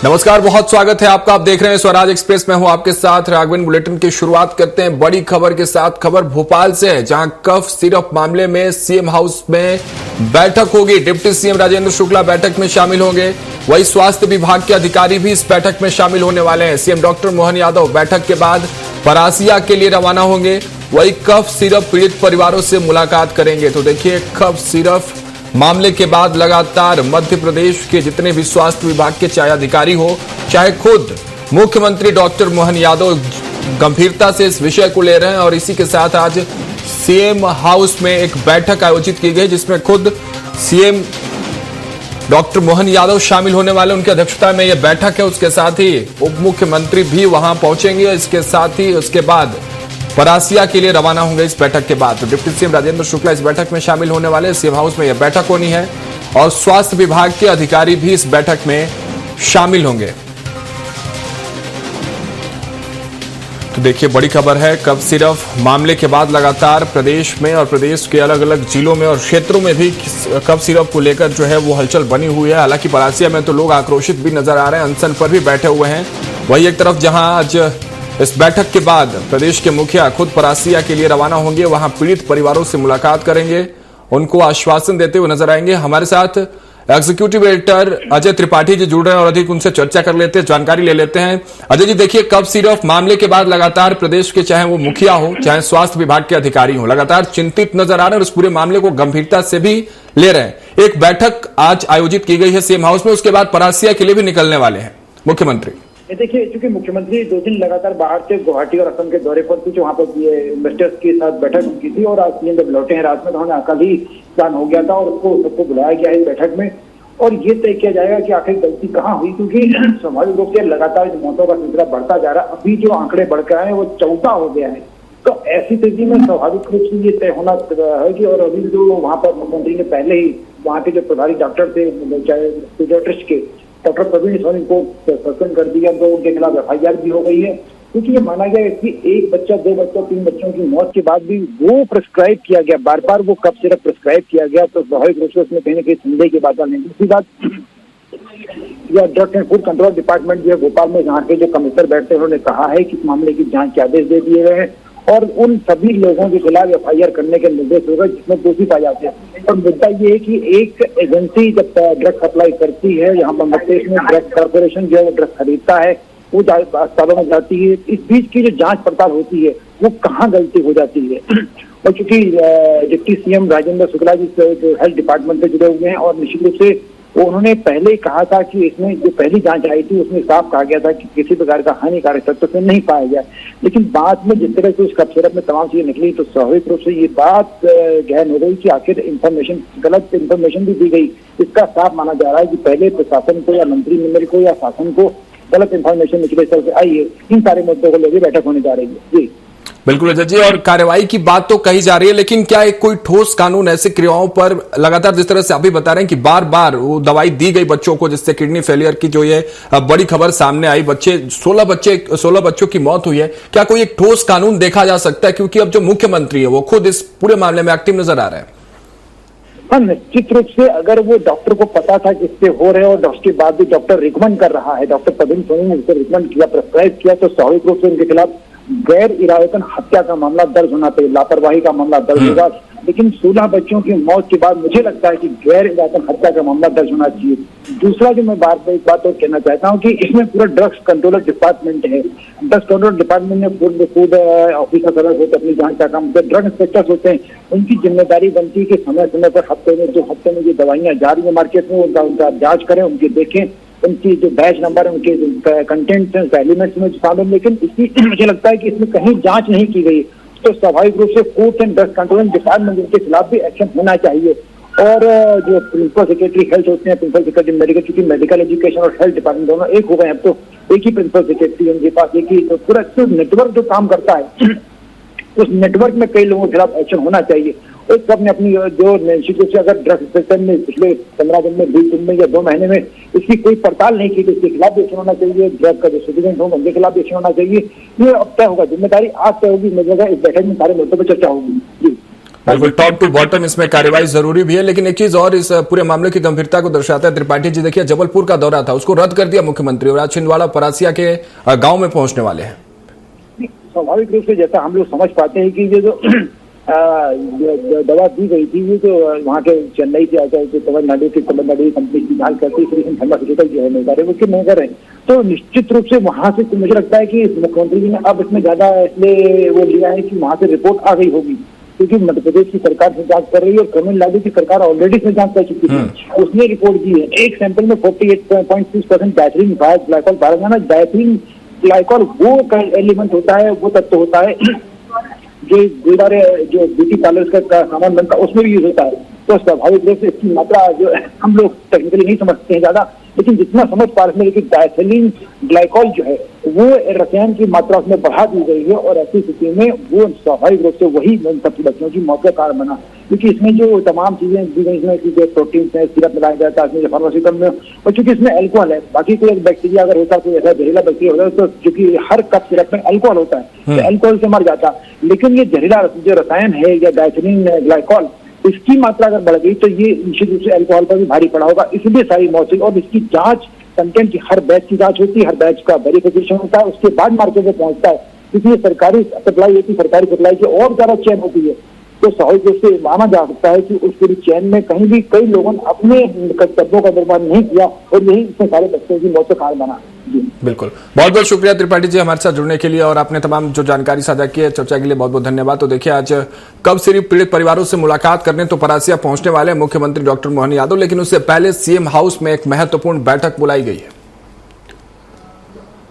नमस्कार, बहुत स्वागत है आपका। आप देख रहे हैं स्वराज एक्सप्रेस में हूं आपके साथ राघवेंद्र। बुलेटिन की शुरुआत करते हैं बड़ी खबर के साथ। खबर भोपाल से है, जहां कफ सिरप मामले में सीएम हाउस में बैठक होगी। डिप्टी सीएम राजेंद्र शुक्ला बैठक में शामिल होंगे। वही स्वास्थ्य विभाग के अधिकारी भी इस बैठक में शामिल होने वाले हैं। सीएम डॉक्टर मोहन यादव बैठक के बाद परासिया के लिए रवाना होंगे। वही कफ सिरप पीड़ित परिवारों से मुलाकात करेंगे। तो देखिए, कफ सिरप मामले के बाद लगातार मध्य प्रदेश के जितने भी स्वास्थ्य विभाग के चाहे अधिकारी हो, चाहे खुद मुख्यमंत्री डॉक्टर मोहन यादव गंभीरता से इस विषय को ले रहे हैं। और इसी के साथ आज सीएम हाउस में एक बैठक आयोजित की गई, जिसमें खुद सीएम डॉक्टर मोहन यादव शामिल होने वाले। उनकी अध्यक्षता में यह बैठक है। उसके साथ ही उप मुख्यमंत्री भी वहां पहुंचेंगे। इसके साथ ही उसके बाद परासिया के लिए रवाना होंगे। इस बैठक के बाद तो डिप्टी सीएम राजेंद्र शुक्ला इस बैठक में शामिल होने वाले। सीएम हाउस में यह बैठक होनी है और स्वास्थ्य विभाग के अधिकारी भी इस बैठक में शामिल होंगे। तो देखिए, बड़ी खबर है। कफ सिरप मामले के बाद लगातार प्रदेश में और प्रदेश के अलग अलग जिलों में और क्षेत्रों में भी कफ सिरप को लेकर जो है वो हलचल बनी हुई है। हालांकि परासिया में तो लोग आक्रोशित भी नजर आ रहे हैं, अनशन पर भी बैठे हुए हैं। वही एक तरफ जहां आज इस बैठक के बाद प्रदेश के मुखिया खुद परासिया के लिए रवाना होंगे, वहां पीड़ित परिवारों से मुलाकात करेंगे, उनको आश्वासन देते हुए नजर आएंगे। हमारे साथ एग्जीक्यूटिव एडिटर अजय त्रिपाठी जी जुड़ रहे हैं और अधिक उनसे चर्चा कर लेते हैं, जानकारी ले लेते हैं। अजय जी, देखिए, कफ सिरप मामले के बाद लगातार प्रदेश के चाहे वो मुखिया हो, चाहे स्वास्थ्य विभाग के अधिकारी हो, लगातार चिंतित नजर आ रहे हैं और इस पूरे मामले को गंभीरता से भी ले रहे हैं। एक बैठक आज आयोजित की गई है सीएम हाउस में, उसके बाद परासिया के लिए भी निकलने वाले हैं मुख्यमंत्री। देखिए, चूंकि मुख्यमंत्री 2 दिन लगातार बाहर से गुवाहाटी और असम के दौरे पर थी, जो वहाँ पर इन्वेस्टर्स के साथ बैठक की थी, और आज सीएम जब लौटे हैं रात में तो उन्होंने कल ही प्लान हो गया था और उसको सबको बुलाया गया है इस बैठक में। और ये तय किया जाएगा कि आखिर गलती कहाँ हुई, क्योंकि स्वाभाविक रूप से लगातार मौतों का सिलसिला बढ़ता जा रहा है। अभी जो आंकड़े बढ़ के आए हैं वो 14 हो गया है। तो ऐसी स्थिति में स्वाभाविक रूप से ये तय होना है कि, और अभी जो वहाँ पर मुख्यमंत्री ने पहले ही वहाँ के जो प्रभारी डॉक्टर थे, चाहे पीडियाट्रिस्ट के डॉक्टर प्रवीण सोनी को सस्पेंड कर दिया, तो उनके खिलाफ एफआईआर भी हो गई है। क्योंकि ये माना गया है कि 1 बच्चा, 2 बच्चों, 3 बच्चों की मौत के बाद भी वो प्रिस्क्राइब किया गया, बार बार वो कफ सिरप प्रिस्क्राइब किया गया, तो स्वाभाविक रूप से उसमें कहीं ना कहीं संदेह की बात नहीं। दूसरी बात, यह drug and food control department जो है भोपाल में, जहाँ के जो कमिश्नर बैठते हैं, उन्होंने कहा है कि इस मामले की जांच के आदेश दे दिए गए हैं और उन सभी लोगों के खिलाफ एफआईआर करने के निर्देश होगा जिसमें दोषी पाए जाते हैं। और मुद्दा ये है कि एक एजेंसी जब ड्रग सप्लाई करती है, यहाँ पर मध्य प्रदेश में ड्रग कॉर्पोरेशन जो है ड्रग खरीदता है, वो अस्पतालों में जाती है, इस बीच की जो जांच पड़ताल होती है वो कहाँ गलती हो जाती है। और चूंकि deputy CM Rajendra Shukla ji health department से जुड़े हुए हैं और निश्चित रूप से उन्होंने पहले ही कहा था कि इसमें जो पहली जांच आई थी उसमें साफ कहा गया था कि किसी प्रकार का हानिकारक तत्व तो नहीं पाया गया। लेकिन बाद में जिस तरह से उस कफ सिरप में तमाम चीजें निकली, तो स्वाभाविक रूप से ये बात गहन हो गई कि आखिर इंफॉर्मेशन, गलत इंफॉर्मेशन भी दी गई। इसका साफ माना जा रहा है कि पहले प्रशासन को या मंत्रिमंडल को या शासन को गलत इंफॉर्मेशन निकले तरह से आई है। इन सारे मुद्दों को लेकर बैठक होने जा रही है। जी बिल्कुल अजय जी, और कार्रवाई की बात तो कही जा रही है, लेकिन क्या एक कोई ठोस कानून ऐसे क्रियाओं पर लगातार, जिस तरह से आप भी बता रहे हैं कि बार बार वो दवाई दी गई बच्चों को, जिससे किडनी फेलियर की जो ये बड़ी खबर सामने आई, 16 बच्चों की मौत हुई है, क्या कोई एक ठोस कानून देखा जा सकता है? क्योंकि अब जो मुख्यमंत्री है वो खुद इस पूरे मामले में एक्टिव नजर आ रहे हैं। हाँ, निश्चित रूप से अगर वो डॉक्टर को पता था कि इससे हो रहे और उसके बाद भी डॉक्टर रिकमेंड कर रहा है, डॉक्टर प्रवीण सोनी ने उसे रिकमेंड किया, प्रिस्क्राइब किया, तो स्वाभाविक रूप से उनके खिलाफ गैर इरादतन हत्या का मामला दर्ज होना चाहिए, लापरवाही का मामला दर्ज होगा। लेकिन 16 बच्चों की मौत के बाद मुझे लगता है कि गैर इरादतन हत्या का मामला दर्ज होना चाहिए। दूसरा जो मैं एक बात और कहना चाहता हूँ कि इसमें पूरा ड्रग्स कंट्रोलर डिपार्टमेंट है। ड्रग्स कंट्रोलर डिपार्टमेंट में फूड ऑफिसर होते हैं, अपनी जांच का काम, ड्रग इंस्पेक्टर्स होते हैं, उनकी जिम्मेदारी बनती है कि समय समय पर हफ्ते में जो दवाइयां जा रही है मार्केट में, उनका जांच करें, उनके देखें, उनकी जो बैच नंबर है, उनके कंटेंट एलिमेंट्स में शामिल। लेकिन इसकी मुझे लगता है कि इसमें कहीं जांच नहीं की गई, तो स्वाभाविक रूप से food and drug control department के खिलाफ भी एक्शन होना चाहिए। और जो प्रिंसिपल सेक्रेटरी हेल्थ होते हैं, प्रिंसिपल सेक्रेटरी मेडिकल, क्योंकि मेडिकल एजुकेशन और हेल्थ डिपार्टमेंट दोनों एक हो गए हैं, तो एक ही प्रिंसिपल सेक्रेटरी उनके पास, एक ही, तो पूरा नेटवर्क जो काम करता है उस नेटवर्क में कई लोगों के खिलाफ एक्शन होना चाहिए। और सबने अपनी जो निश्चित रूप से अगर ड्रग इंस्पेक्टर ने पिछले 15 दिन में, 20 दिन में या 2 महीने में इसकी कोई पड़ताल नहीं की, तो इसके खिलाफ भी एक्शन होना चाहिए। ड्रग का जो सिटीजन हो उनके खिलाफ भी एक्शन होना चाहिए। ये अब तय होगा, जिम्मेदारी आज तय होगी। मुझे लगा इस बैठक में सारे मुद्दों पर चर्चा होगी। जी बिल्कुल टॉप टू बॉटम इसमें कार्रवाई जरूरी भी है, लेकिन एक चीज और इस पूरे मामले की गंभीरता को दर्शाता है त्रिपाठी जी। देखिए, जबलपुर का दौरा था, उसको रद्द कर दिया मुख्यमंत्री और आज छिंदवाड़ा परासिया के गांव में पहुंचने वाले हैं। स्वाभाविक रूप से जैसा हम लोग समझ पाते हैं कि ये जो दवा दी गई थी, ये तो वहाँ के चेन्नई से आता है, तमिलनाडु की कंपनी इस्तेमाल करती है, फार्मास्यूटिकल जो है नहीं कर रहे हैं, तो निश्चित रूप से वहां से मुझे लगता है कि मुख्यमंत्री जी ने अब इसमें ज्यादा इसलिए वो लिया है कि वहां से रिपोर्ट आ गई होगी, क्योंकि मध्य प्रदेश की सरकार से जांच कर रही है और तमिलनाडु की सरकार ऑलरेडी इसमें जांच कर चुकी है। उसने रिपोर्ट दी है, एक सैंपल में 48.6% डायथीन ग्लाइकॉल पाया गया। डायथीन ग्लाइकॉल वो एलिमेंट होता है, वो तत्व होता है जो जो ब्यूटी पार्लर का सामान बनता है उसमें भी यूज होता है। तो स्वाभाविक रूप से इसकी मात्रा जो हम लोग टेक्निकली नहीं समझते हैं ज्यादा, लेकिन जितना समझ पा रहे हैं कि डायथिलीन ग्लाइकॉल जो है वो रसायन की मात्रा उसमें बढ़ा दी गई है और ऐसी स्थिति में वो स्वाभाविक रूप से वही सबसे बच्चों की मौत का कारण बना, क्योंकि इसमें जो तमाम चीजें दी गई इसमें जो प्रोटीन है, सिरप मिलाया जाता है इसमें, फार्मास्यूटिकल में, और चूंकि इसमें अल्कोहल है, बाकी कोई एक बैक्टीरिया अगर होता कोई ऐसा जहरीला बैक्टीरिया होता है तो चूंकि हर कप सिरप में अल्कोहल होता है तो अल्कोहल से मर जाता, लेकिन ये जहरीला जो रसायन है या डायथिलीन ग्लाइकॉल इसकी मात्रा अगर बढ़ गई तो ये निश्चित रूप से अल्कोहल पर भी भारी पड़ा होगा, इसलिए सारी मौत हुई। और इसकी जांच कंटेंट की हर बैच की जांच होती है, हर बैच का वेरिफिकेशन होता है, उसके बाद मार्केट में पहुंचता है, क्योंकि ये सरकारी सप्लाई होती है, सरकारी सप्लाई की और ज्यादा चेन होती है, तो स्वाभाविक रूप से माना जा सकता है कि उस पूरी चेन में कहीं भी कई लोगों ने अपने कर्तव्यों का निर्वहन नहीं किया और यही इसमें सारे बच्चों की मौत का कारण बना। बिल्कुल, बहुत बहुत शुक्रिया त्रिपाठी जी हमारे साथ जुड़ने के लिए और आपने तमाम जो जानकारी साझा की है, चर्चा के लिए बहुत बहुत धन्यवाद। तो देखिए, आज कब सिर्फ पीड़ित परिवारों से मुलाकात करने तो परासिया पहुंचने वाले मुख्यमंत्री डॉक्टर मोहन यादव, लेकिन उससे पहले सीएम हाउस में एक महत्वपूर्ण बैठक बुलाई गई है।